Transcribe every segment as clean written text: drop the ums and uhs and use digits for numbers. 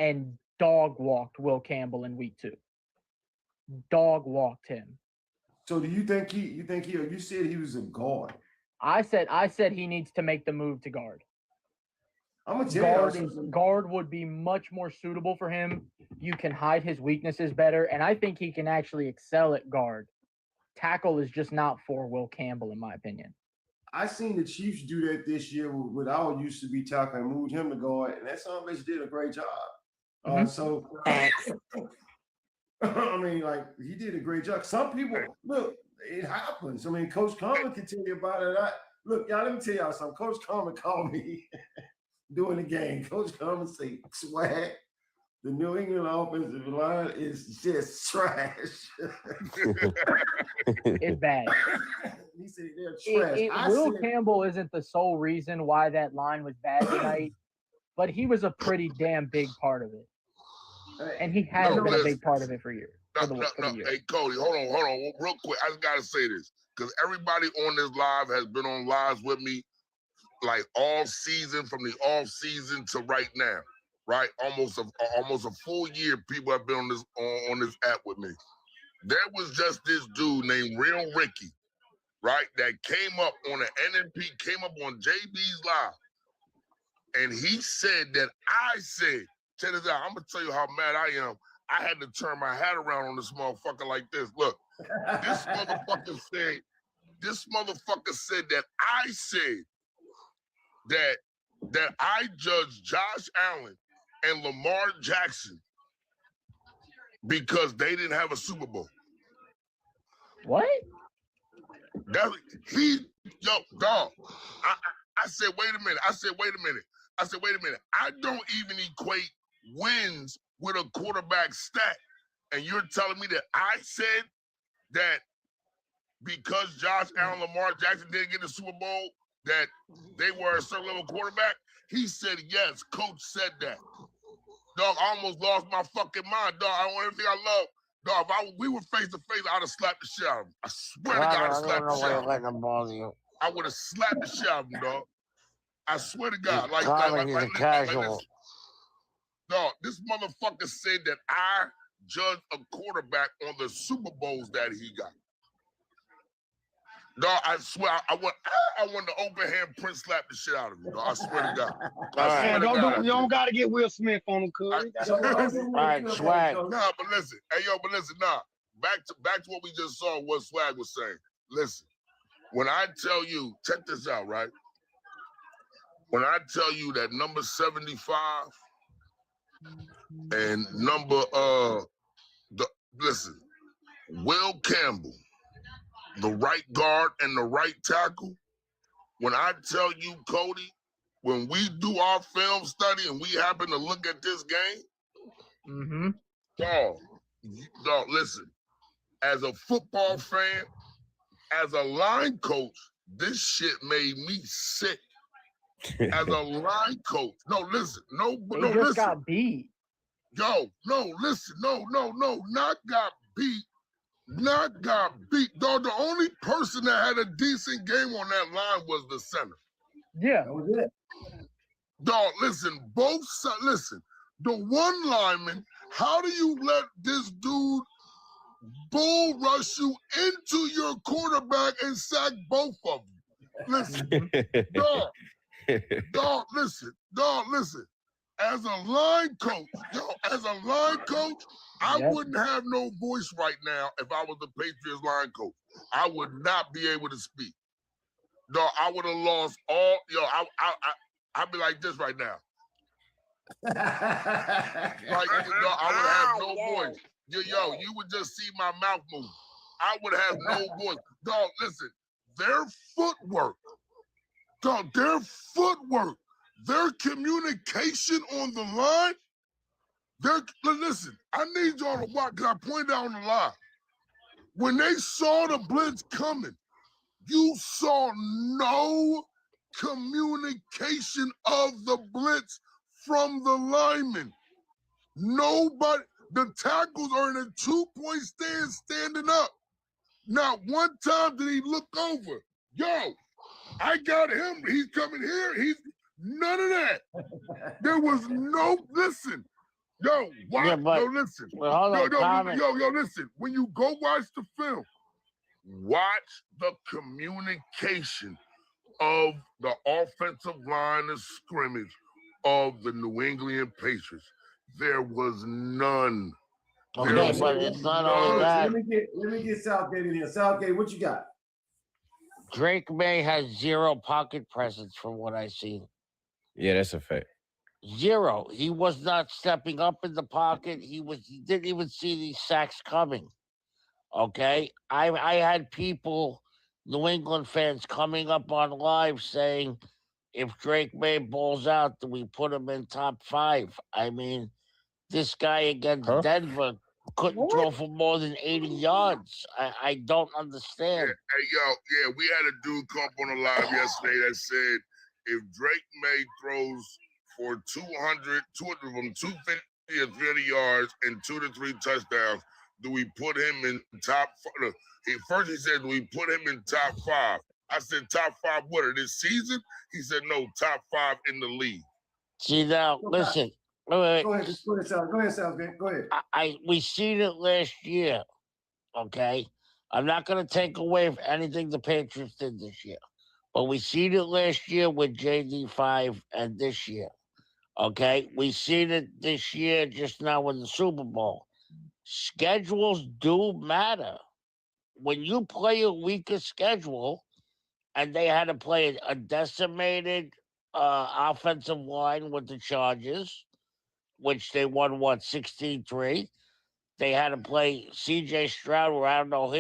and dog walked Will Campbell in week 2. Dog walked him. So do you think you said he was a guard? I said he needs to make the move to guard. I'm gonna tell you, guard would be much more suitable for him. You can hide his weaknesses better, and I think he can actually excel at guard. Tackle is just not for Will Campbell, in my opinion. I seen the Chiefs do that this year with our used to be tackle and moved him to guard, and that son bitch did a great job. So I mean, like, he did a great job. Some people look, it happens. I mean, Coach Coleman can tell you about it. Look, y'all, let me tell y'all something. Coach Coleman called me during the game. Coach Coleman said, "Swag, the New England offensive line is just trash." It's bad. He said they're trash. Will Campbell isn't the sole reason why that line was bad tonight, but he was a pretty damn big part of it. And he has been a big part of it for years. Hey, Cody, hold on, real quick. I just gotta say this because everybody on this live has been on lives with me, like all season, from the off season to right now, right? Almost a full year. People have been on this app with me. There was just this dude named Real Ricky, right? That came up on the NNP, came up on JB's live, and he said that I said. Check this out. I'm gonna tell you how mad I am. I had to turn my hat around on this motherfucker like this. Look, this motherfucker said that I said that I judged Josh Allen and Lamar Jackson because they didn't have a Super Bowl. What? Dog. I said, wait a minute. I don't even equate wins with a quarterback stat. And you're telling me that I said that because Josh Allen, Lamar Jackson didn't get the Super Bowl, that they were a certain level quarterback? He said, yes, coach said that. Dog, I almost lost my fucking mind, dog. I want everything I love. Dog, if we were face to face, I'd have slapped the shit out of him. I swear to God, I'd have slapped the shit out of him. I would have slapped the shit out of him, dog. I swear to God. Like casual. Dog, this motherfucker said that I judged a quarterback on the Super Bowls that he got. Dog, I swear, I want to open hand print slap the shit out of him, dog. I swear to God. You don't got to get Will Smith on him, cuz. All right, Swag. Nah, but listen. Back to what we just saw, what Swag was saying. Listen, when I tell you, check this out, right? When I tell you that number 75 and listen, Will Campbell, the right guard and the right tackle, when I tell you, Cody, when we do our film study and we happen to look at this game, dog, listen, as a football fan, as a line coach, this shit made me sick. As a line coach. No, listen. Listen. Got beat. Yo, no, listen. No, not got beat. Not got beat. Dog, the only person that had a decent game on that line was the center. Yeah, that was it. Dog, listen, both sides, listen. The one lineman, how do you let this dude bull rush you into your quarterback and sack both of them? Listen, dog, listen. As a line coach, I wouldn't have no voice right now if I was the Patriots line coach. I would not be able to speak. Dog, I would have lost all. I'd be like this right now. Like, I would have no voice. You would just see my mouth move. I would have no voice. Dog, listen, their footwork, their communication on the line, listen, I need y'all to watch, because I pointed out on the line. When they saw the blitz coming, you saw no communication of the blitz from the linemen. Nobody, the tackles are in a 2-point stand standing up. Not one time did he look over. Yo, I got him. He's coming here. None of that. There was no, listen, Yo, watch. Yeah, but- yo, listen. Well, hold on, comment. Yo, listen. When you go watch the film, watch the communication of the offensive line of scrimmage of the New England Patriots. There was none. Okay, There but was it's not only none. that. Let me get Southgate in here. Southgate, what you got? Drake May has zero pocket presence from what I see. Yeah, that's a fact. Zero. He was not stepping up in the pocket. He didn't even see these sacks coming. Okay. I had people, New England fans, coming up on live saying, if Drake May balls out, do we put him in top 5? I mean, this guy against Denver couldn't throw for more than 80 yards. I don't understand. Hey, yo, we had a dude come up on the live yesterday that said if Drake May throws for 250 or 300 yards and 2 to 3 touchdowns, do we put him in top 5? First he said, do we put him in top 5? I said, top 5 what, of this season? He said, no, top 5 in the league. See, now, listen. Wait. Go ahead, Southgate. Go ahead. We seen it last year, okay? I'm not going to take away from anything the Patriots did this year, but we seen it last year with JD5 and this year, okay? We seen it this year just now in the Super Bowl. Schedules do matter. When you play a weaker schedule, and they had to play a decimated offensive line with the Chargers, which they won, 16-3. They had to play C.J. Stroud, where I don't know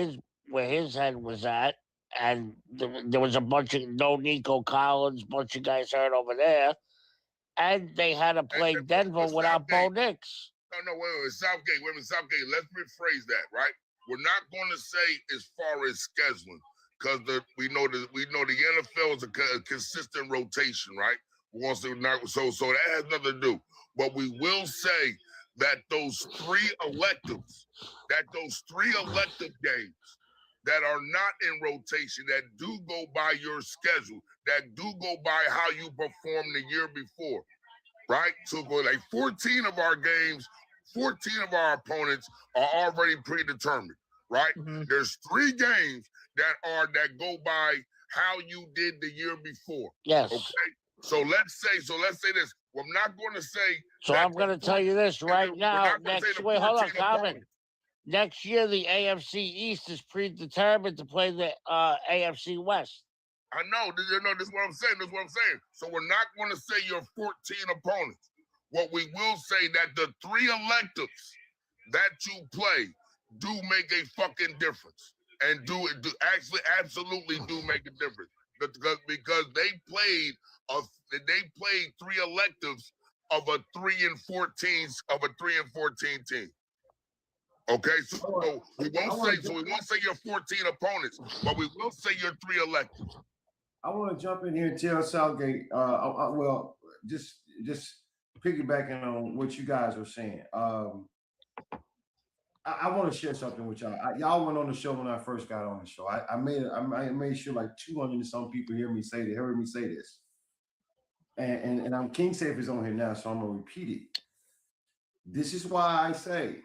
where his head was at. And there was a bunch of no Nico Collins, bunch of guys hurt over there. And they had to play Denver without Bo Nix. No, wait, Southgate. Southgate. Let's rephrase that, right? We're not going to say as far as scheduling, because we know the NFL is a consistent rotation, right? So that has nothing to do. But we will say that those 3 electives games that are not in rotation, that do go by your schedule, that do go by how you performed the year before, right? So like 14 of our games, 14 of our opponents are already predetermined, right? Mm-hmm. There's 3 games that go by how you did the year before. Yes. Okay. So let's say this. Well, I'm not going to say. So I'm going to tell you this right now. Hold on, Calvin. Next year, the AFC East is predetermined to play the AFC West. I know. This is what I'm saying. So we're not going to say your 14 opponents. What we will say that the 3 electives that you play do make a fucking difference, and absolutely do make a difference, because they played 3 electives of a 3 and 14 team. Okay, so we won't say your 14 opponents, but we will say your 3 electives. I want to jump in here and tell Southgate. Just piggybacking on what you guys are saying. I want to share something with y'all. Y'all went on the show when I first got on the show. I made sure like 200 and some people heard me say this. And I'm King Safe is on here now, so I'm gonna repeat it. This is why I say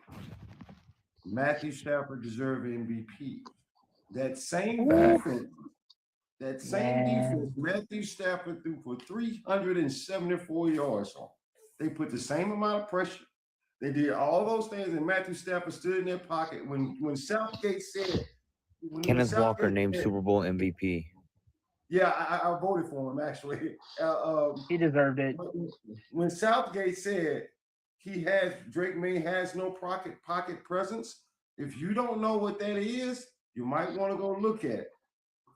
Matthew Stafford deserves MVP. That same defense, Matthew Stafford threw for 374 yards on. They put the same amount of pressure. They did all those things, and Matthew Stafford stood in their pocket. When Southgate said, Kenneth Walker named Super Bowl MVP. Yeah, I voted for him actually. He deserved it. When Southgate said Drake May has no pocket presence, if you don't know what that is, you might want to go look at it.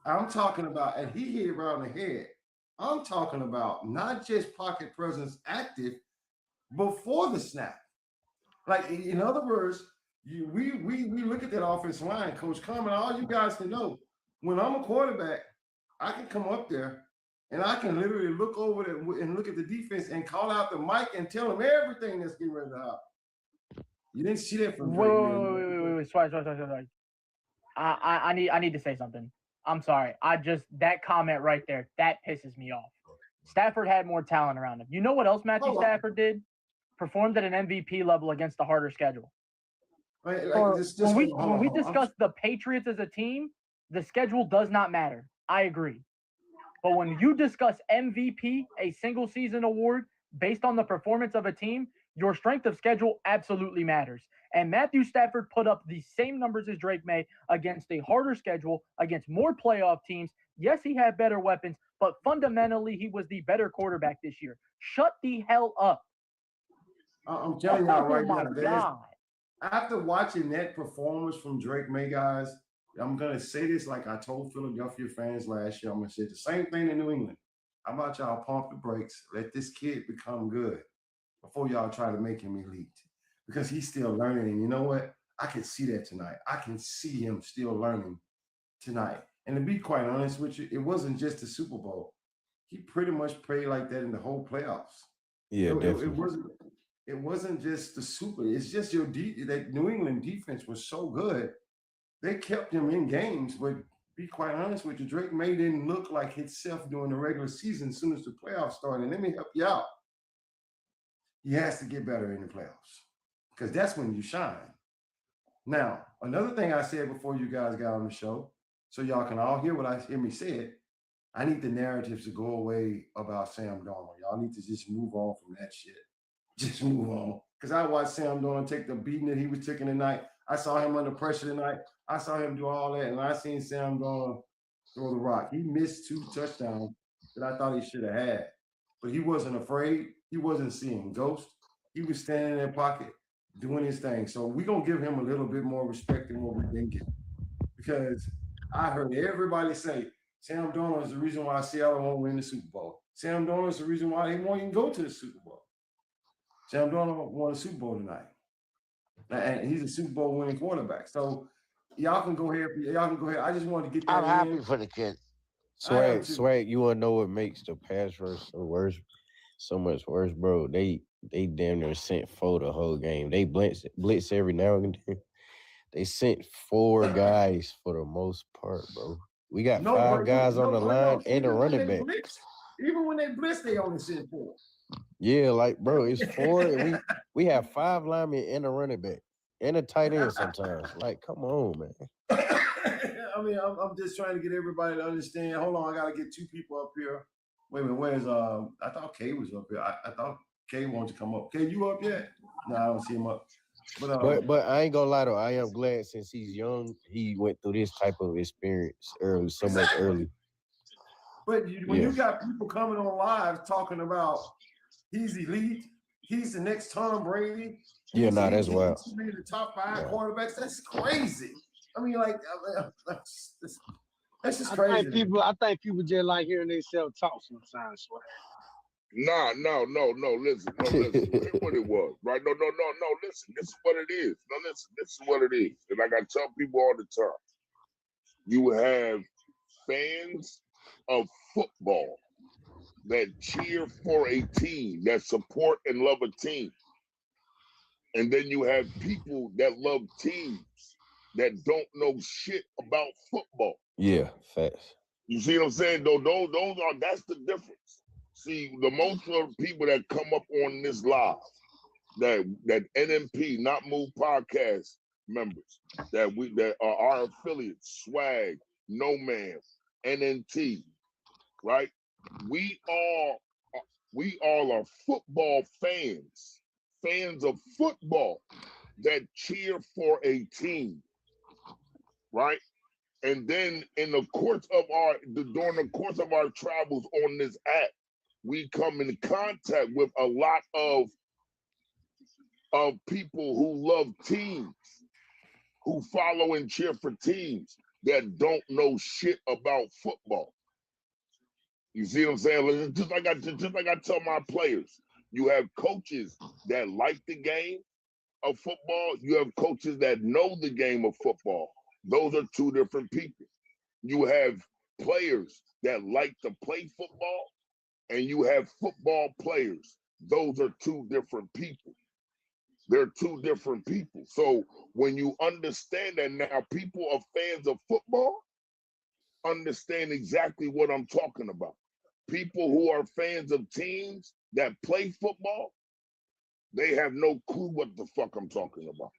I'm talking about, and he hit it right on the head. I'm talking about not just pocket presence active before the snap. Like, in other words, we look at that offensive line, Coach Carmen, all you guys can know, when I'm a quarterback, I can come up there and I can literally look over there and look at the defense and call out the mic and tell them everything that's getting ready to happen. You didn't see that from Wait. Swag. I need to say something. I'm sorry. That comment right there, that pisses me off. Stafford had more talent around him. You know what else Matthew Stafford did? performed at an MVP level against the harder schedule. Right, Or just when we hold on. discuss the Patriots as a team, the schedule does not matter. I agree. But when you discuss MVP, a single season award based on the performance of a team, your strength of schedule absolutely matters. And Matthew Stafford put up the same numbers as Drake May against a harder schedule, against more playoff teams. Yes, he had better weapons, but fundamentally, he was the better quarterback this year. Shut the hell up. I'm telling y'all right my now, God. after watching that performance from Drake May, guys, I'm going to say this like I told Philadelphia fans last year. I'm going to say the same thing in New England. How about y'all pump the brakes, let this kid become good before y'all try to make him elite? Because he's still learning. And you know what? I can see that tonight. I can see him still learning tonight. And to be quite honest with you, it wasn't just the Super Bowl. He pretty much played like that in the whole playoffs. Yeah, definitely. It wasn't just the Super. It's just that New England defense was so good. They kept him in games, but be quite honest with you, Drake May didn't look like himself during the regular season as soon as the playoffs started. And let me help you out. He has to get better in the playoffs because that's when you shine. Now, another thing I said before you guys got on the show, so y'all can all hear what I hear me say, I need the narratives to go away about Sam Darnold. Y'all need to just move on from that shit. Just move on. Because I watched Sam Darnold take the beating that he was taking tonight. I saw him under pressure tonight. I saw him do all that, and I seen Sam Darnold throw the rock. He missed 2 touchdowns that I thought he should have had. But he wasn't afraid. He wasn't seeing ghosts. He was standing in that pocket doing his thing. So we're going to give him a little bit more respect than what we're thinking. Because I heard everybody say, Sam Darnold is the reason why Seattle won't win the Super Bowl. Sam Darnold is the reason why they won't even go to the Super Bowl. Sam Darnold won a Super Bowl tonight. And he's a Super Bowl winning quarterback. So y'all can go ahead. I just wanted to get that I'm happy in. for the kid. Swag, you wanna know what makes the pass rush so much worse, bro? They damn near sent 4 the whole game. They blitz every now and then. They sent 4 guys for the most part, bro. We got 5 guys on the line and a running back. Even when they blitz, they only send 4. Yeah, like, bro, it's 4 and we have 5 linemen and a running back and a tight end sometimes. Like, come on, man. I mean, I'm just trying to get everybody to understand. Hold on, I gotta get 2 people up here. Wait a minute, where's I thought Kay was up here. I thought Kay wanted to come up. Kay, you up yet? No, I don't see him up. But I ain't gonna lie though, I am glad since he's young, he went through this type of experience much early. But when you got people coming on live talking about he's elite, he's the next Tom Brady. That's wild. He's in the top 5 quarterbacks. That's crazy. I mean, like, that's just crazy. I think people just like hearing themselves talk sometimes. No. Listen. Here's what it was, right? No. Listen, this is what it is. No, listen, this is what it is. And like I tell people all the time, you have fans of football that cheer for a team, that support and love a team. And then you have people that love teams that don't know shit about football. Yeah, facts. You see what I'm saying? That's the difference. See, the most of the people that come up on this live, that NMP, Not Move podcast members, that are our affiliates, Swag, No Man, NNT, right? We all are football fans of football that cheer for a team, right? And then during the course of our travels on this app, we come in contact with a lot of people who love teams, who follow and cheer for teams that don't know shit about football. You see what I'm saying? Just like I tell my players, you have coaches that like the game of football. You have coaches that know the game of football. Those are 2 different people. You have players that like to play football, and you have football players. Those are 2 different people. They're 2 different people. So when you understand that now, people are fans of football, understand exactly what I'm talking about. People who are fans of teams that play football they have no clue what the fuck I'm talking about.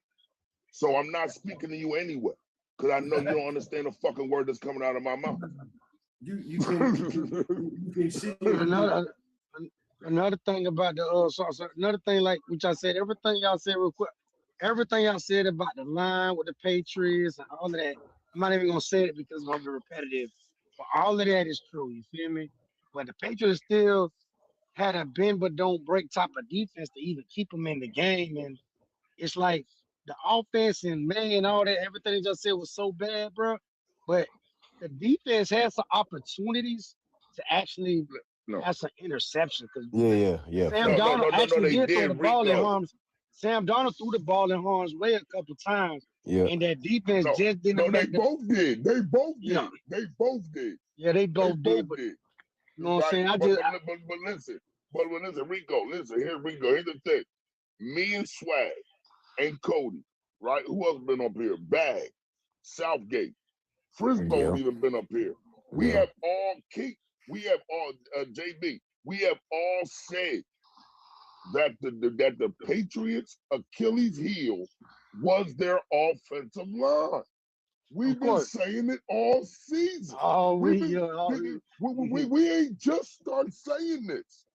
So I'm not speaking to you anyway, because I know you don't understand the fucking word that's coming out of my mouth. You can see Another thing about the so another thing like which I said, everything y'all said real quick, everything y'all said about the line with the Patriots and all of that. I'm not even gonna say it because I'm gonna be repetitive. But all of that is true. You feel me? But the Patriots still had a bend but don't break type of defense to even keep them in the game, and it's like the offense and man, all that, everything they just said was so bad, bro. But the defense had some opportunities to actually have some interception because Yeah. Sam Donald actually they did throw the did, ball in Rico. harm's. Sam Donald threw the ball in harm's way a couple times, Yeah. and that defense No, just didn't no, they make the. both did. They both did. Yeah. They both did. Yeah, they They both did. both But did. you know what I'm saying? But listen, Rico, listen, here's Rico. Here's the thing. Me and Swag and Cody, right? Who else been up here? Bag, Southgate, Frisbo's even been up here. We have all JB. We have all said that the Patriots' Achilles heel was their offensive line. We've been saying it all season. Oh, we ain't just started saying this.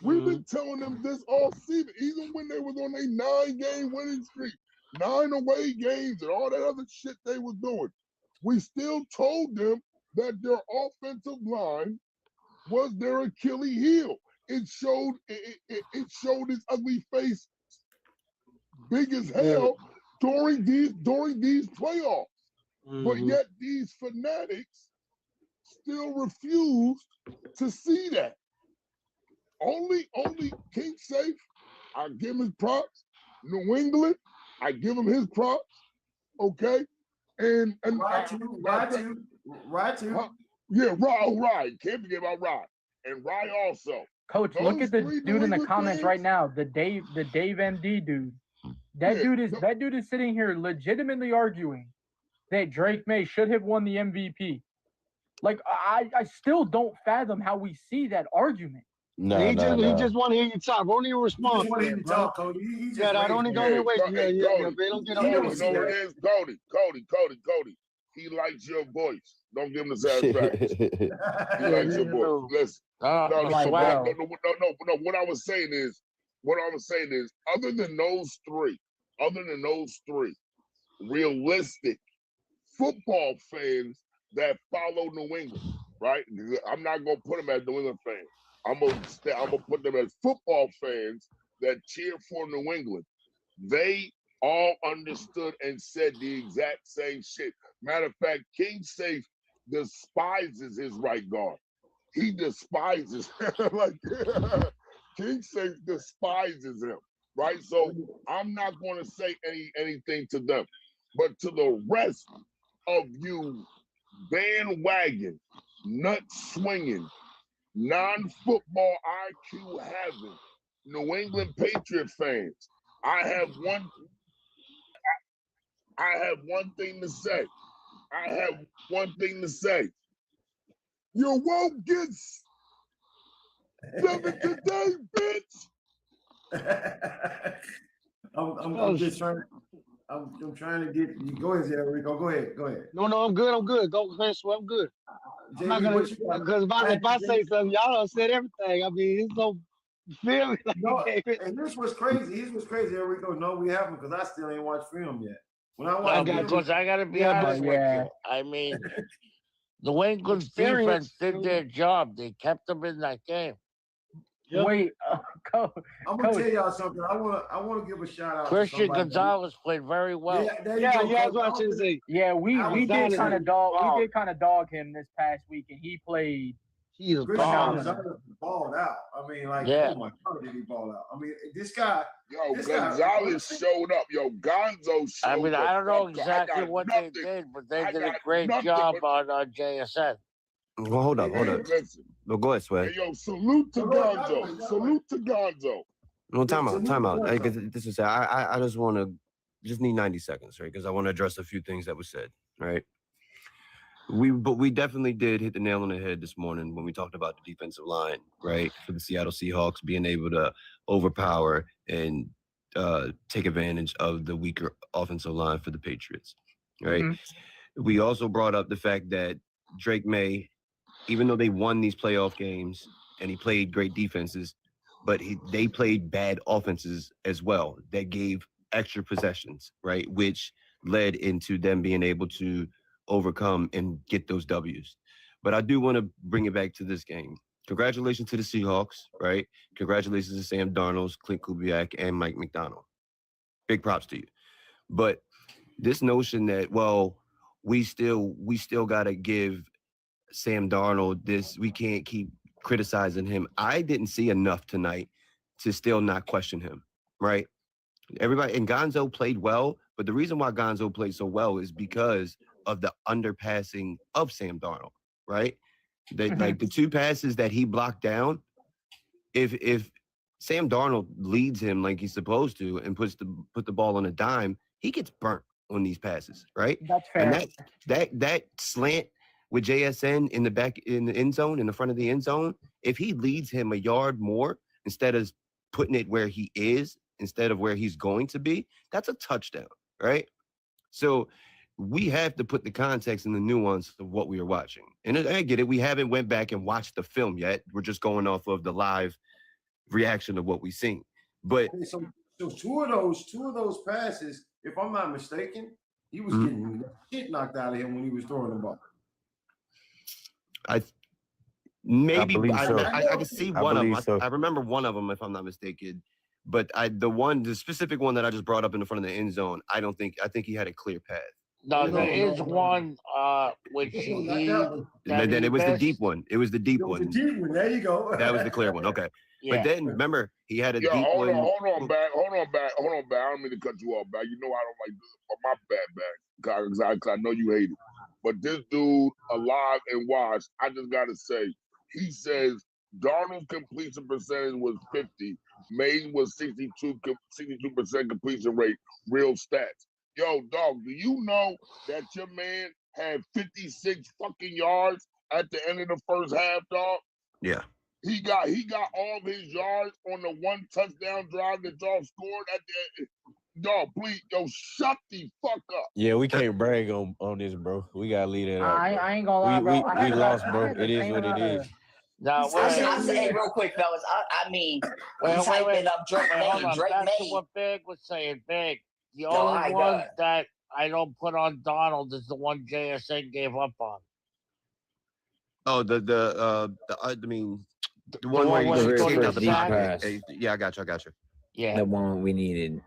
We've been telling them this all season, even when they was on a 9-game winning streak, 9 away games, and all that other shit they was doing. We still told them that their offensive line was their Achilles heel. It showed its ugly face, big as hell, during these playoffs. But yet these fanatics still refused to see that. Only King Safe, I give him his props. New England, I give him his props. Okay, and right to. Yeah, Rye. Can't forget about Rye and Rye also. Coach, look at the dude in the comments right now. The Dave MD dude. That dude is sitting here legitimately arguing that Drake May should have won the MVP. Like I still don't fathom how we see that argument. He just want to hear you talk. Don't even respond. He want to hear you talk, Cody. He just I don't even wait. Cody, don't get you know what it is, Cody. He likes your voice. Don't give him the satisfaction. He likes your voice. Listen. No. What I was saying is, other than those three, realistic football fans that follow New England, right? I'm not gonna put them as New England fans. I'm gonna put them as football fans that cheer for New England. They all understood and said the exact same shit. Matter of fact, King Safe despises his right guard. He despises King Safe despises him, right? So I'm not going to say anything to them, but to the rest of you bandwagon, nut swinging, non-football IQ having New England Patriot fans, I have one thing to say. You won't get 7 today, bitch. I'm just trying. I'm trying to get you. Go ahead, Rico. Go ahead. No, I'm good. Go ahead, Sweat. I'm good. I'm not gonna, because if I say something, y'all done said everything. I mean, it's so feel me. And this was crazy. Rico. No, we haven't, because I still ain't watched film yet. When I watch, because I gotta be honest with you. I mean, the New England's defense did their job. They kept them in that game. Yep. Wait, I'm gonna tell y'all something. I want to give a shout out. Christian Gonzalez played very well. That's what I should say. Yeah, we did kind of dog him this past week, and he played. He was balled out. I mean, oh my God, did he ball out? I mean, this guy. Gonzalez showed up. Gonzo showed up. I mean, I don't know exactly what they did, but they did a great job on JSN. Well, hold up. No, go ahead, Swag. Hey, yo, salute to Gonzo. No, time out. This is I just need 90 seconds, right? Because I want to address a few things that were said, right? But we definitely did hit the nail on the head this morning when we talked about the defensive line, right? For the Seattle Seahawks being able to overpower and take advantage of the weaker offensive line for the Patriots, right? Mhm. We also brought up the fact that Drake May, even though they won these playoff games and he played great defenses, but they played bad offenses as well that gave extra possessions, right? Which led into them being able to overcome and get those W's. But I do want to bring it back to this game. Congratulations to the Seahawks, right? Congratulations to Sam Darnold, Clint Kubiak, and Mike McDonald. Big props to you. But this notion that, well, we still got to give Sam Darnold this, we can't keep criticizing him. I didn't see enough tonight to still not question him, right? Everybody, and Gonzo played well, but the reason why Gonzo played so well is because of the underpassing of Sam Darnold, right? Like the two passes that he blocked down, if Sam Darnold leads him like he's supposed to and put the ball on a dime, he gets burnt on these passes, right? That's fair. And that slant with JSN in the end zone, in the front of the end zone, if he leads him a yard more instead of putting it where he is instead of where he's going to be, that's a touchdown, right? So we have to put the context and the nuance of what we are watching. And I get it. We haven't went back and watched the film yet. We're just going off of the live reaction of what we've seen. But so two of those passes, if I'm not mistaken, he was getting the shit knocked out of him when he was throwing the ball. I can see one of them. So. I remember one of them, if I'm not mistaken. But the specific one that I just brought up in the front of the end zone, I think he had a clear path. No, there is one which then it was the deep one. It was the deep one. The deep one. There you go. That was the clear one. Okay. Yeah. But then remember, he had a deep hold one. Hold on, back. I don't mean to cut you off, back. You know I don't like this, but my bad, back. Because I know you hate it. But this dude, alive and watched, I just gotta say, he says Darnold's completion percentage was 50. May was 62% completion rate. Real stats. Yo, dog, do you know that your man had 56 fucking yards at the end of the first half, dog? Yeah. He got all of his yards on the one touchdown drive that y'all scored at the end. Dog, please, yo, shut the fuck up. Yeah, we can't brag on this, bro. We gotta leave that out. I ain't gonna lie, bro. We lost, bro. It is what it is. No, I'll say real quick, fellas. I mean, he's hyping up Drake May. Drake Back May. to what Big was saying, Big. The only one that I don't put on Donald is the one JSN gave up on. Oh, the one where he escaped out the pocket. Yeah, I got you. Yeah, the one we needed.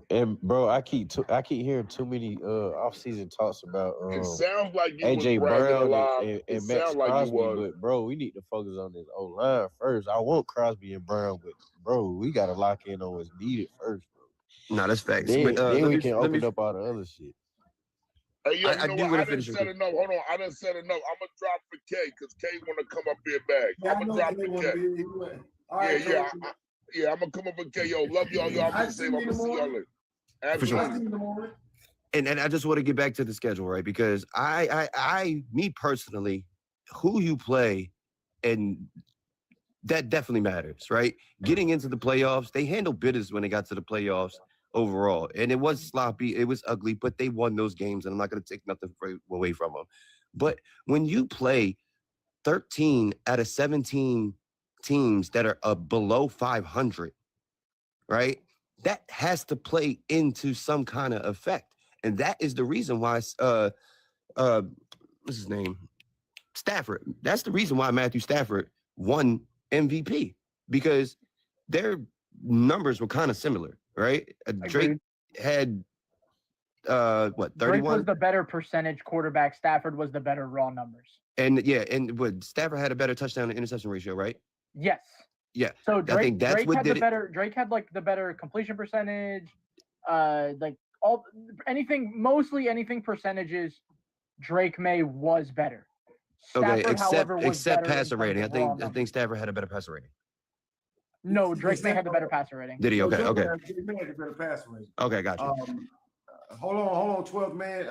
And bro, I keep hearing too many off-season talks about it sounds like you AJ Brown and Max like Crosby, but bro, we need to focus on this O-line first. I want Crosby and Brown, but bro, we gotta lock in on what's needed first, bro. No, that's facts. Then we can open me up all the other shit. Hey, yo, I do want to finish. Hold on, I done said enough. I'm gonna drop for K because K want to come up here back. I'm gonna drop for K. Yeah, I'm gonna come up with K. Yo, love y'all. Y'all be safe. I'm gonna see y'all later. Absolutely. For sure. And I just want to get back to the schedule, right? Because me personally, who you play, and that definitely matters, right? Getting into the playoffs, they handled business when they got to the playoffs overall, and it was sloppy, it was ugly, but they won those games, and I'm not going to take nothing away from them. But when you play 13 out of 17 teams that are below 500, right? That has to play into some kind of effect. And that is the reason why, what's his name? Stafford. That's the reason why Matthew Stafford won MVP, because their numbers were kind of similar, right? Drake had, 31? Drake was the better percentage quarterback. Stafford was the better raw numbers. And Stafford had a better touchdown to interception ratio, right? Yes. Yeah. So I think that's Drake what had did the better. Drake had like the better completion percentage. Mostly anything percentages. Drake May was better. Stafford, except passer rating. I think Stafford had a better passer rating. No, Drake May had the better passer rating. Did he? Okay. Drake May had the better passer rating. Okay, gotcha. Hold on, 12 man.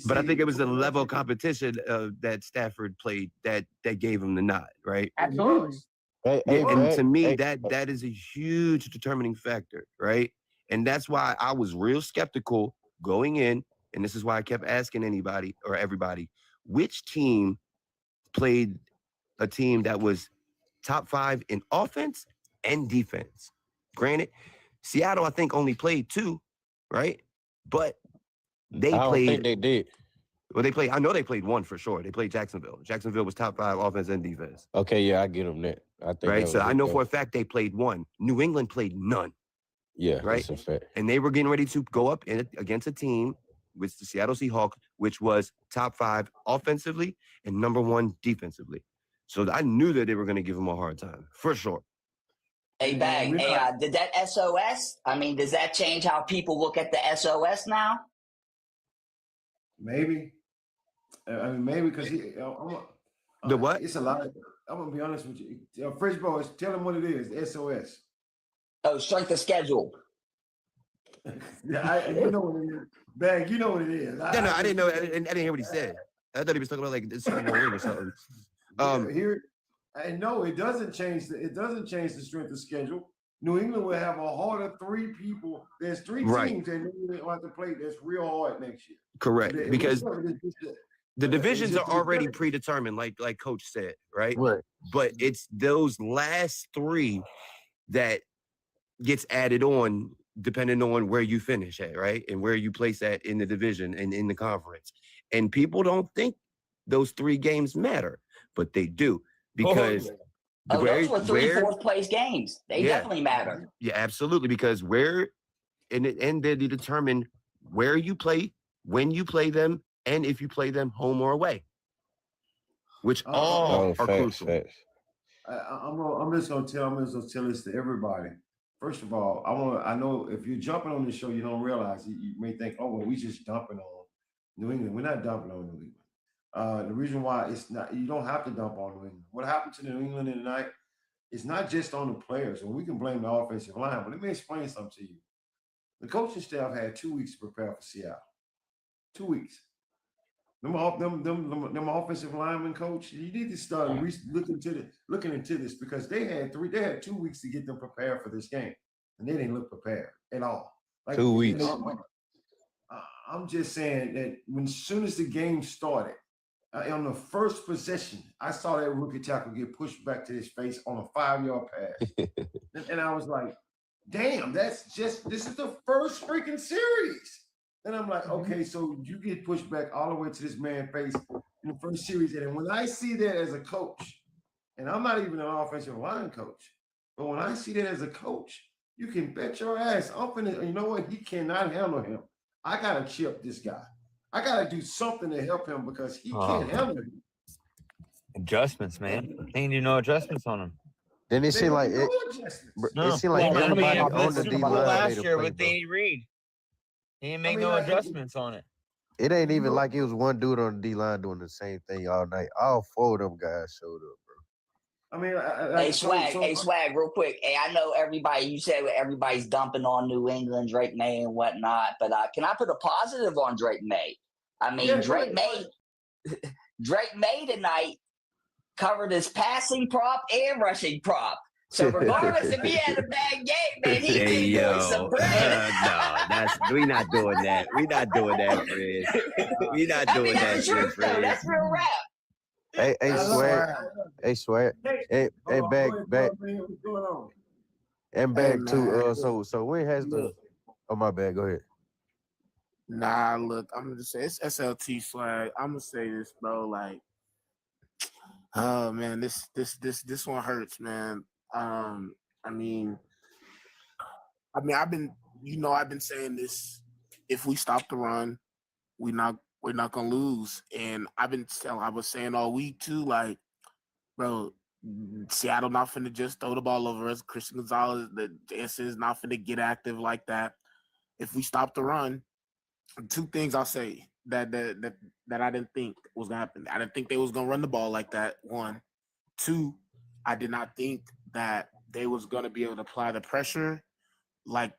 But I think it was the level of competition that Stafford played that gave him the nod, right? Absolutely. And to me, that is a huge determining factor, right? And that's why I was real skeptical going in. And this is why I kept asking anybody or everybody, which team played a team that was top 5 in offense and defense? Granted, Seattle, I think, only played 2, right? But they I don't played. think they did. Well, they played. I know they played 1 for sure. They played Jacksonville. Jacksonville was top 5 offense and defense. Okay, yeah, I get them that. I think Right. that So was I it, know though. for a fact they played 1. New England played none. Yeah, right. that's a fact. And they were getting ready to go up against a team with the Seattle Seahawks, which was top 5 offensively and number 1 defensively. So I knew that they were going to give them a hard time for sure. Hey, Bag, did that SOS? I mean, does that change how people look at the SOS now? Maybe. I mean, maybe because The what? It's a lot. I'm gonna be honest with you. Fresh Boys, tell them what it is. SOS. Oh, strength of schedule. Yeah, you know what it is. Bag, you know what it is. No, I didn't know. I didn't hear what he said. I thought he was talking about like this or something. Here, and no, it doesn't change. It doesn't change the strength of schedule. New England will have a harder 3 people. There's 3 teams that New England will have to play. That's real hard next year. Correct, So because the divisions are already predetermined, like Coach said, right? Right. But it's those last 3 that gets added on depending on where you finish at, right? And where you place at in the division and in the conference. And people don't think those 3 games matter, but they do because those were 3 4th place games. They definitely matter. Yeah, absolutely. Because they determine where you play, when you play them, and if you play them home or away, which all are crucial. Facts. I'm just gonna tell this to everybody. First of all, I know if you're jumping on this show, you don't realize you may think, oh well, we just dumping on New England. We're not dumping on New England. The reason why it's not, you don't have to dump on New England. What happened to New England tonight? It's not just on the players, and we can blame the offensive line, but let me explain something to you. The coaching staff had 2 weeks to prepare for Seattle. 2 weeks. Them offensive linemen, coach, you need to start looking into this because they had 2 weeks to get them prepared for this game, and they didn't look prepared at all. Like 2 weeks. I'm just saying that as soon as the game started, on the first possession, I saw that rookie tackle get pushed back to his face on a 5-yard pass, and I was like, "Damn, this is the first freaking series." And I'm like, okay, so you get pushed back all the way to this man's face in the first series. And when I see that as a coach, and I'm not even an offensive line coach, but when I see that as a coach, you can bet your ass, you know what? He cannot handle him. I got to chip this guy. I got to do something to help him because he can't handle him. Adjustments, man. They ain't do no adjustments on him. Then it seemed like everybody on the D line last year with Danny Reed. He didn't make no adjustments on it. It ain't even like it was one dude on the D line doing the same thing all night. All 4 of them guys showed up, bro. I mean, hey Swag, real quick. Hey, I know everybody. You said everybody's dumping on New England, Drake May, and whatnot. But can I put a positive on Drake May? I mean, Drake May tonight covered his passing prop and rushing prop. So regardless if he had a bad game, man, he been doing some bread. No, we not doing that. We not doing that, Fred. We not doing that, Fred. That's real rap. Hey, Swag. Hey, back. What's going on? And back to so when has the my bad, go ahead. Nah, look, I'm gonna say it's SLT Swag. I'm gonna say this, bro. Like, oh man, this one hurts, man. I mean, I've been saying this. If we stop the run, we're not gonna lose. And I was saying all week too, like, bro, Seattle not finna just throw the ball over us. Christian Gonzalez, the answer is not finna get active like that. If we stop the run, 2 things I'll say that I didn't think was gonna happen. I didn't think they was gonna run the ball like that. 1, 2, I did not think that they was gonna be able to apply the pressure like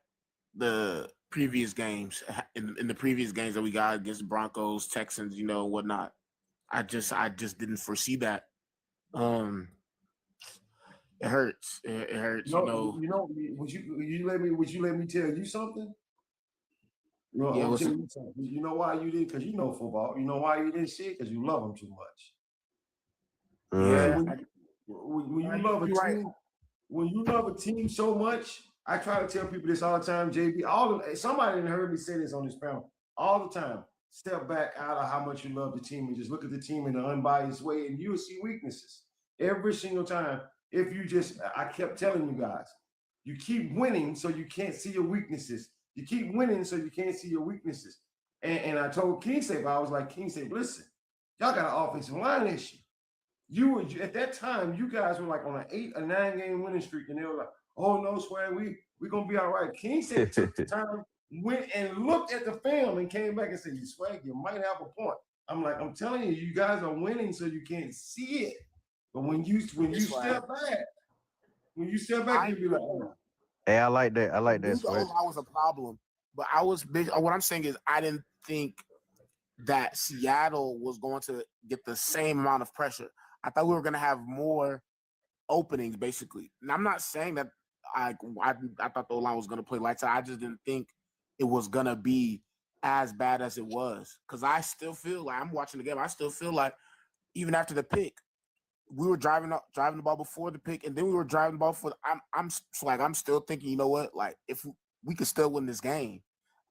the previous games in the previous games that we got against Broncos, Texans, whatnot. I just didn't foresee that. it hurts. It hurts. Would you let me tell you something? No, Yeah, I'll what's tell it? you something. You know why you did? Because you know football. You know why you didn't see it? Because you love them too much. Yeah, When you love a you're right. team, when you love a team so much, I try to tell people this all the time, JB. Somebody didn't heard me say this on this panel all the time. Step back out of how much you love the team and just look at the team in an unbiased way, and you will see weaknesses every single time. If you just, I kept telling you guys, you keep winning so you can't see your weaknesses. You keep winning so you can't see your weaknesses. And I told Kingsafe, I was like, Kingsafe, listen, y'all got an offensive line issue. You were at that time, you guys were like on an 8 or 9 game winning streak, and they were like, "Oh no, Swag, we're gonna be all right." Kingsafe took the time, went and looked at the film, and came back and said, "You Swag, you might have a point." I'm like, I'm telling you, you guys are winning so you can't see it. But when you step back, you'll be like, "Oh." Hey, I like that. I like that. The Swag. O-line was a problem, but I was big. What I'm saying is, I didn't think that Seattle was going to get the same amount of pressure. I thought we were going to have more openings, basically. And I'm not saying that I thought the O-line was going to play lights out. I just didn't think it was going to be as bad as it was. Because I still feel like, I'm watching the game, I still feel like even after the pick, we were driving the ball before the pick, and then we were driving the ball for. I'm still thinking, you know what? Like, if we could still win this game,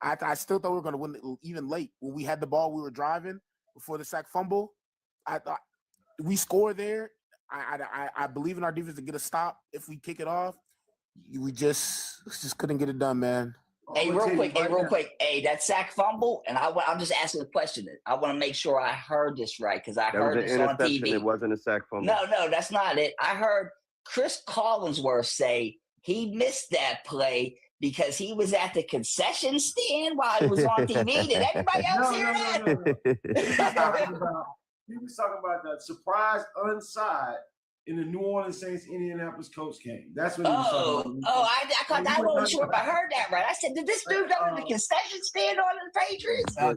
I still thought we were going to win it even late when we had the ball. We were driving before the sack fumble. I thought we score there. I believe in our defense to get a stop if we kick it off. We just couldn't get it done, man. Hey, real quick. Hey, that sack fumble, and I'm just asking a question. I want to make sure I heard this right because I heard this on TV. It wasn't a sack fumble. No, that's not it. I heard Chris Collinsworth say he missed that play because he was at the concession stand while he was on TV. Did everybody else hear that? No. He was talking about the surprise onside in the New Orleans Saints Indianapolis Colts game. That's what he was talking about. I wasn't sure if I heard that right. I said, did this dude go to the concession stand on the Patriots? I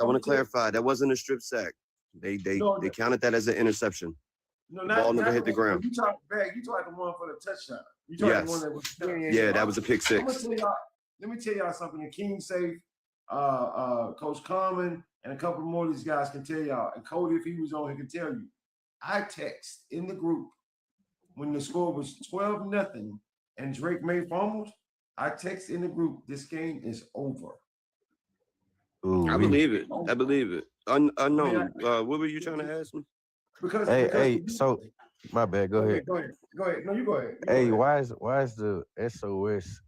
want to clarify. That wasn't a strip sack. They counted that as an interception. No, the ball never hit the ground. You talk the one for the touchdown. Yes. The one that was Yeah, that was a pick six. Let me tell y'all something. The Kingsafe, Coach Common, and a couple more of these guys can tell y'all. And Cody, if he was on, he can tell you. I text in the group when the score was 12-0 and Drake May fumbled. I text in the group, this game is over. Ooh, I believe it. Unknown. What were you trying to ask me? Because so my bad. Go ahead. Go ahead. No, you go ahead. Hey, why is the SOS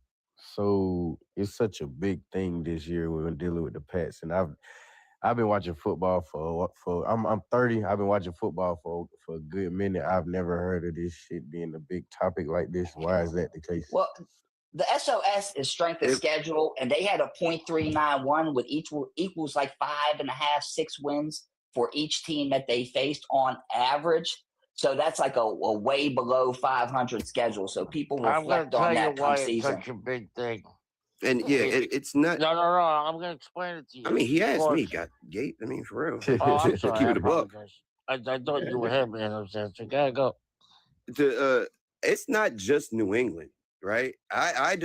so it's such a big thing this year when we're dealing with the Pats? And I've been watching football for I'm 30. I've been watching football for a good minute. I've never heard of this shit being a big topic like this. Why is that the case? Well, the SOS is strength of schedule, and they had a .391 with equals like 5.5, 6 wins for each team that they faced on average. So that's like a way below 500 schedule. So people reflect on that come season. It's such a big thing. And yeah, it's not. No. I'm gonna explain it to you. I mean, he asked me, got Gate. I mean, for real. Oh, I'm sorry. Keep it a buck. I thought you were him, man. I'm saying, so gotta go. It's not just New England, right? I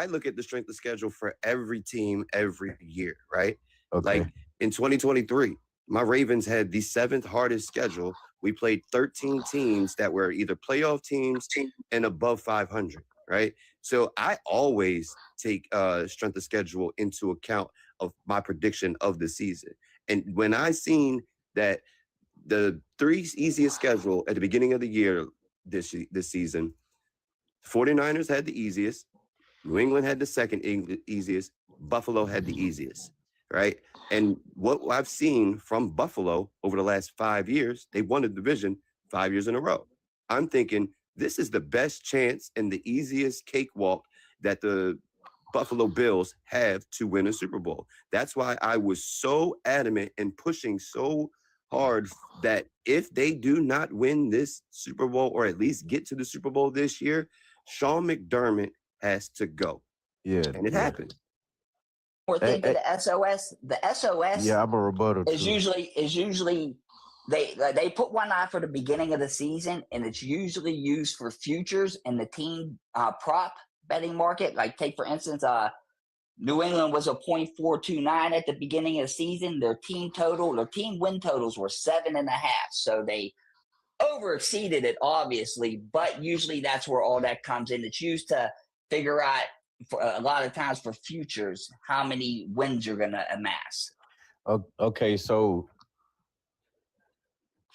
look at the strength of schedule for every team every year, right? Okay. Like in 2023, my Ravens had the 7th hardest schedule. We played 13 teams that were either playoff teams and above 500, right? So I always take strength of schedule into account of my prediction of the season. And when I seen that the 3 easiest schedule at the beginning of the year this season, 49ers had the easiest, New England had the 2nd easiest, Buffalo had the easiest, right? And what I've seen from Buffalo over the last 5 years, they won the division 5 years in a row. I'm thinking this is the best chance and the easiest cakewalk that the Buffalo Bills have to win a Super Bowl. That's why I was so adamant and pushing so hard that if they do not win this Super Bowl or at least get to the Super Bowl this year, Sean McDermott has to go. Yeah. And it happened. More thing for the SOS. The SOS I'm a rebuttal is usually They put one out for the beginning of the season, and it's usually used for futures in the team prop betting market. Like take for instance, New England was a .429 at the beginning of the season. Their team win totals were 7.5. So they over exceeded it, obviously, but usually that's where all that comes in. It's used to figure out, for a lot of times for futures, how many wins you're going to amass. Okay, so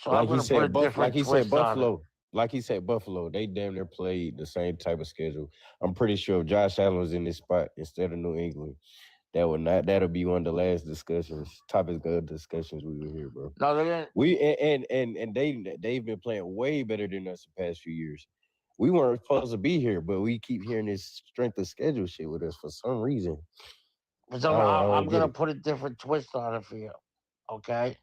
I'm gonna put a different twist on it. Like he said, Buffalo, they damn near played the same type of schedule. I'm pretty sure if Josh Allen was in this spot instead of New England, that'll be one of the last topics of discussions we will hear, bro. No, they didn't. They've been playing way better than us the past few years. We weren't supposed to be here, but we keep hearing this strength of schedule shit with us for some reason. So I'm gonna put a different twist on it for you. Okay,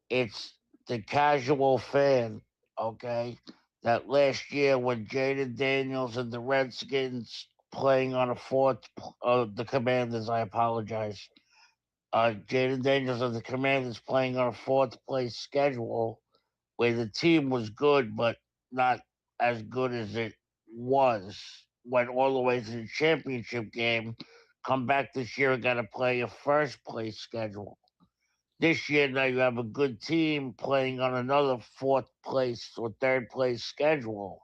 it's the casual fan. Okay, that last year when Jaden Daniels and the Redskins playing on the Commanders. I apologize. Jaden Daniels and the Commanders playing on a 4th place schedule, where the team was good, but not as good as it was. Went all the way to the championship game. Come back this year and got to play a 1st place schedule. This year, now you have a good team playing on another 4th place or 3rd place schedule.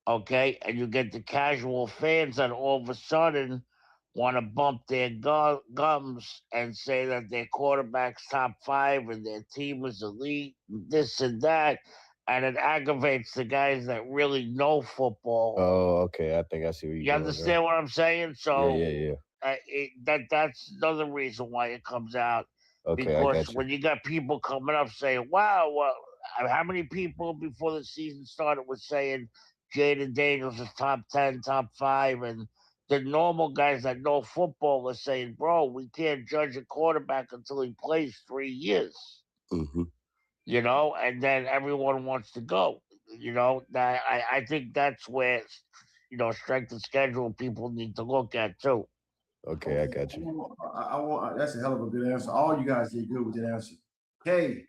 Okay, and you get the casual fans that all of a sudden want to bump their gums and say that their quarterback's top 5 and their team is elite, this and that, and it aggravates the guys that really know football. Oh, okay. I think I see what you understand what I'm saying? So yeah. That's another reason why it comes out. Okay, because when you got people coming up saying, "Wow, well, how many people before the season started were saying Jaden Daniels is top 10, top 5, and the normal guys that know football are saying, bro, we can't judge a quarterback until he plays 3 years. Mm-hmm. You know, and then everyone wants to go. You know, that I think that's where, strength of schedule people need to look at too. Okay, I got you. I want that's a hell of a good answer. All you guys did good with that answer. Hey,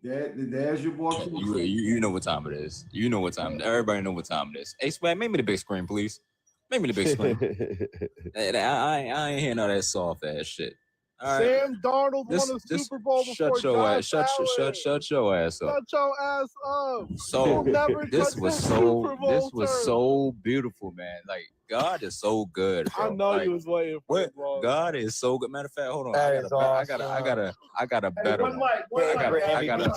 there's your boy. You know what time it is. You know what time. Everybody know what time it is. Hey, Swag, make me the big screen, please. Make me the big screen. I ain't hearing all that soft ass shit. All right. Sam Darnold won a Super Bowl before Shut your ass up. Shut your ass up. So this was so beautiful, man. Like God is so good. Bro. I know like, you was waiting for it, bro. God is so good. Matter of fact, hold on. I got a better one.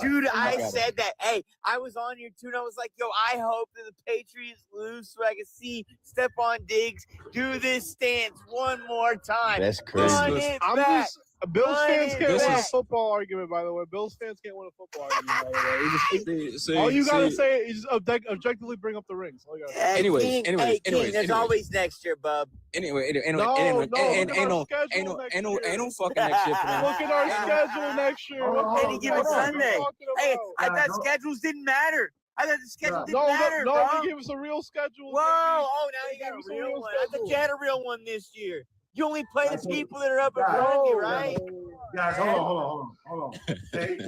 Dude, I said that. Hey, I was on here too, and I was like, yo, I hope that the Patriots lose so I can see Stephon Diggs do this stance one more time. That's crazy. Bills fans can't win a football argument, by the way. Bills fans can't win a football argument, by the way. All you gotta say is just objectively bring up the rings. Anyways, there's always next year, bub. Anyway, ain't no fucking next year for them. Look at our schedule next year. Any given Sunday. Hey, I thought schedules didn't matter. I thought the schedule didn't matter, bro. No, they gave us a real schedule. Whoa, now you got a real one. I thought you had a real one this year. You only play the people that are up in front of you, right? Guys, hold on. Okay,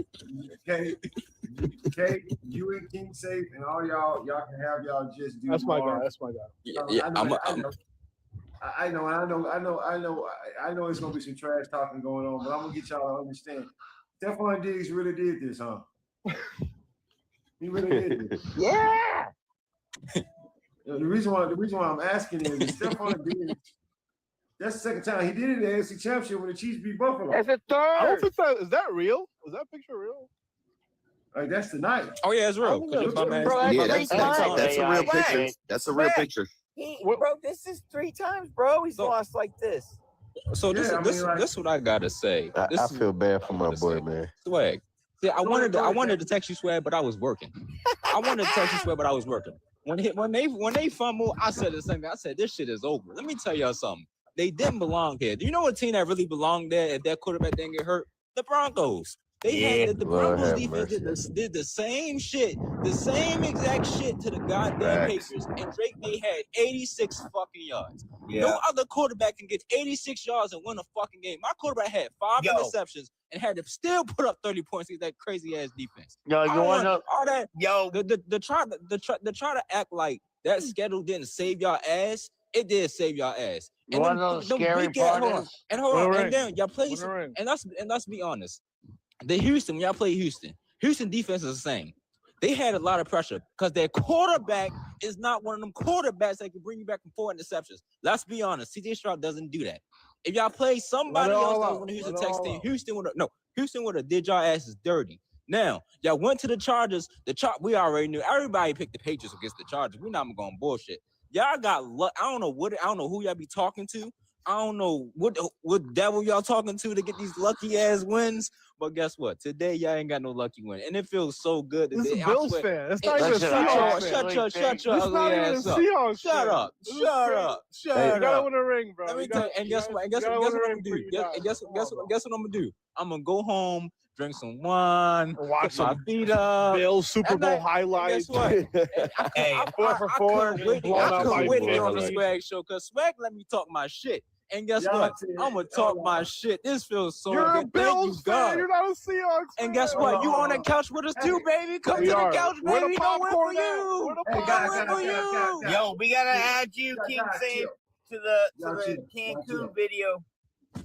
you and King Safe and all y'all can have y'all just do. That's my guy. Yeah, I know it's gonna be some trash talking going on, but I'm gonna get y'all to understand. Stephon Diggs really did this, huh? He really did this. Yeah. The reason why I'm asking is Stephon Diggs. That's the second time he did it in the AFC Championship when the Chiefs beat Buffalo. That's a third. I don't think that is that real? Is that picture real? Like that's tonight. Oh yeah, it's real. That's a real picture. That's a real picture. Bro, this is 3 times, bro. He's lost like this. So this is what I gotta say. I feel bad for my boy, man. Swag. See, I wanted to text you, Swag, but I was working. When they fumble, I said the same thing. I said this shit is over. Let me tell y'all something. They didn't belong here. Do you know what team that really belonged there if that quarterback didn't get hurt? The Broncos. They had the Lord Broncos have defense mercy. did the same shit, the same exact shit to the goddamn Facts. Patriots, and Drake May had 86 fucking yards. Yeah. No other quarterback can get 86 yards and win a fucking game. My quarterback had 5 interceptions and had to still put up 30 points against that crazy ass defense. Yo, you want to all that? Yo, the try to act like that schedule didn't save y'all ass. It did save y'all ass. You want to know the scary part is? And then y'all play and let's be honest. The Houston, when y'all play Houston defense is the same. They had a lot of pressure because their quarterback is not one of them quarterbacks that can bring you back from 4 interceptions. Let's be honest. CJ Stroud doesn't do that. If y'all play somebody else that was on the Houston Texans team, Houston would have did y'all asses dirty. Now, y'all went to the Chargers. We already knew. Everybody picked the Patriots against the Chargers. We're not going bullshit. Y'all got luck. I don't know who y'all be talking to. I don't know what devil y'all talking to get these lucky ass wins. But guess what? Today y'all ain't got no lucky win, and it feels so good. This is a Bills fan. It's not even a Seahawks fan. Shut your ugly ass up. Shut up. Shut up. You gotta win a ring, bro. Let me tell you. And guess what? Guess what I'm gonna do? Guess what I'm gonna do? I'm gonna go home, drink some wine, watch put my feet up. Bills Super Bowl highlights. Guess what? Hey, 4 for 4. I couldn't wait to get on the highlights. Swag show because Swag let me talk my shit. And guess what? I'm gonna talk my shit. This feels so You're good. a Thank Bills you, God. fan. You're not a Seahawks And guess fan. what? You on the couch with us too, baby. Come to the couch, Where baby. the No win for popcorn at? you. Where the Hey, popcorn guys, at? Yo, we gotta add you, King Sam, to the chill. Cancun video.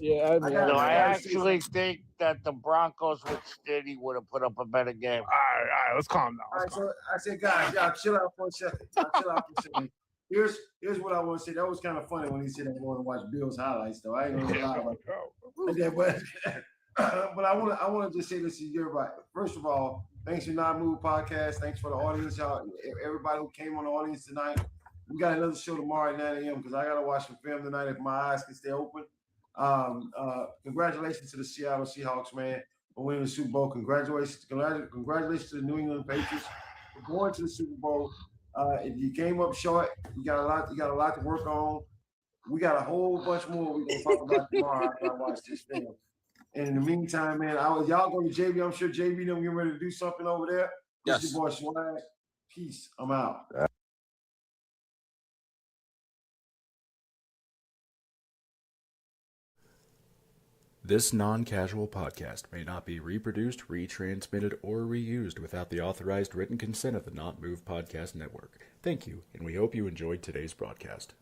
Yeah, No, I actually think that the Broncos with Stiddy would have put up a better game. All right, let's calm down. All right, so I said, guys, y'all chill out for a second. Here's what I want to say. That was kind of funny when he said I want to watch Bill's highlights, though. I ain't gonna lie about that. But I want to just say this to everybody. First of all, thanks for Not Move Podcast. Thanks for the audience, y'all. Everybody who came on the audience tonight. We got another show tomorrow at 9 a.m. because I gotta watch some film tonight if my eyes can stay open. Congratulations to the Seattle Seahawks, man, for winning the Super Bowl. Congratulations to the New England Patriots for going to the Super Bowl. If you came up short, you got a lot to work on. We got a whole bunch more we're gonna talk about tomorrow after I watch this film. And in the meantime, man, y'all go to JB. I'm sure JB them getting ready to do something over there. Yes. It's your boy Swag. Peace. I'm out. This non-casual podcast may not be reproduced, retransmitted, or reused without the authorized written consent of the Not Move Podcast Network. Thank you, and we hope you enjoyed today's broadcast.